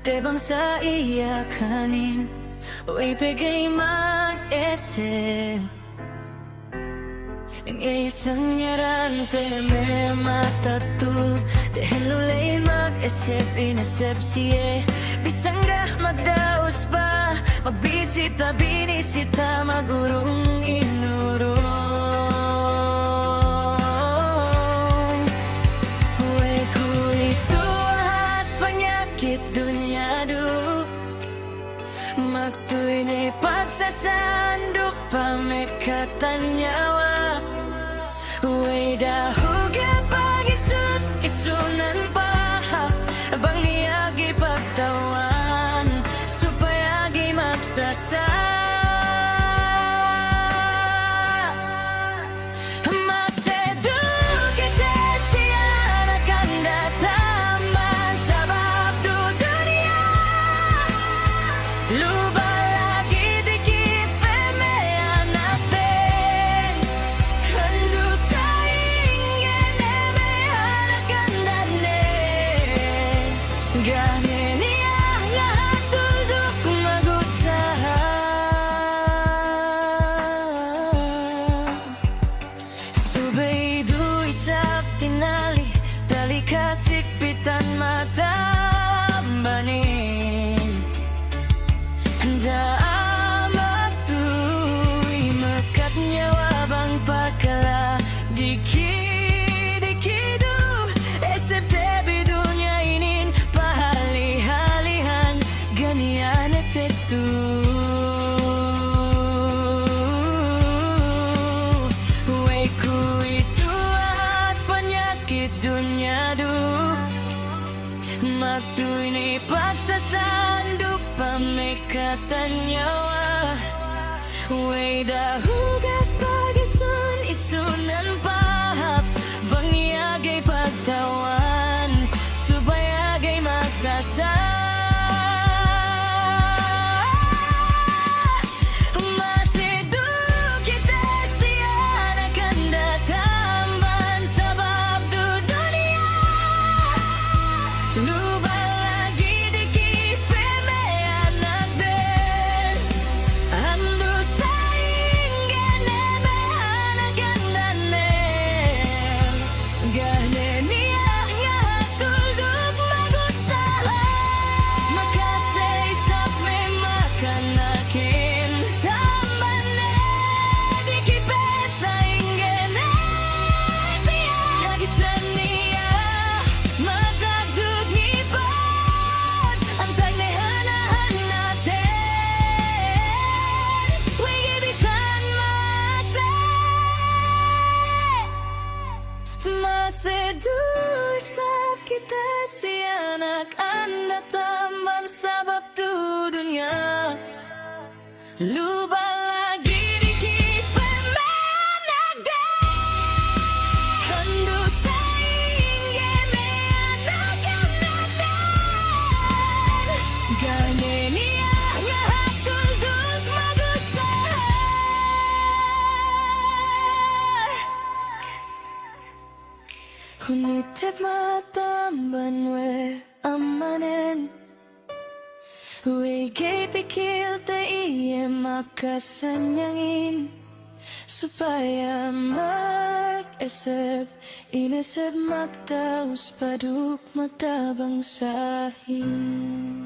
Te bangsa iya kanin Uy pegay mag-ese Ang isang yaran te me matatu Dehelulay mag-esep inesep siye Bisanggah magdaos pa Magbisita binisita magurong inurong Uy kuito at panyakit dunyado Magtuloy na'y pagsasandok pa may katanyawa Uy dahuga pag-isut, isunan pa Abang niyagi pagtawan Supayagi magsasa Masedu kita siya akan datang Sabab du dunia Lupa lagi dikit pemean natin Handu saingin emehan akan danin Ganin iya lahat tulduk mag-usaha Subay du isap tinali Tali kasikpitan mata banin Damat tu'y mekat nyawa bang pakala Diki-dikidu Esep tebi dunia inin Pahali-halihan Ganyan etetu Uy kuito at panyakit dunia du Magtuloy na'y pagsasandok pa may katanyawa Uy dahugat pag-isun, isunan pa Bangiyagay pagtawan, subayagay magsasa Masedu kita siya akan datang Sabab du dunia Lupa lagi dikit pemean natin Ando saingin emehan akan danin Ganin iya nga tulduk mag-usaha Makasay-sap may makanakin Tambanin dikit pesaingin siya Nagisan niya magdagdug ngipon Ang tagnehanahan natin Uy ibisan Masedu isap kita siya Nag-anda tamang sabab tu dunia Lupa lagi dikit pemean natin Handu saingin emean natin Ganin iya lahat tulduk mag-usaha Hunitip matamban we amanin We gay pikil ta iya makasanyangin Supaya mag-esep Inesep magdaos paduk magtabang sahin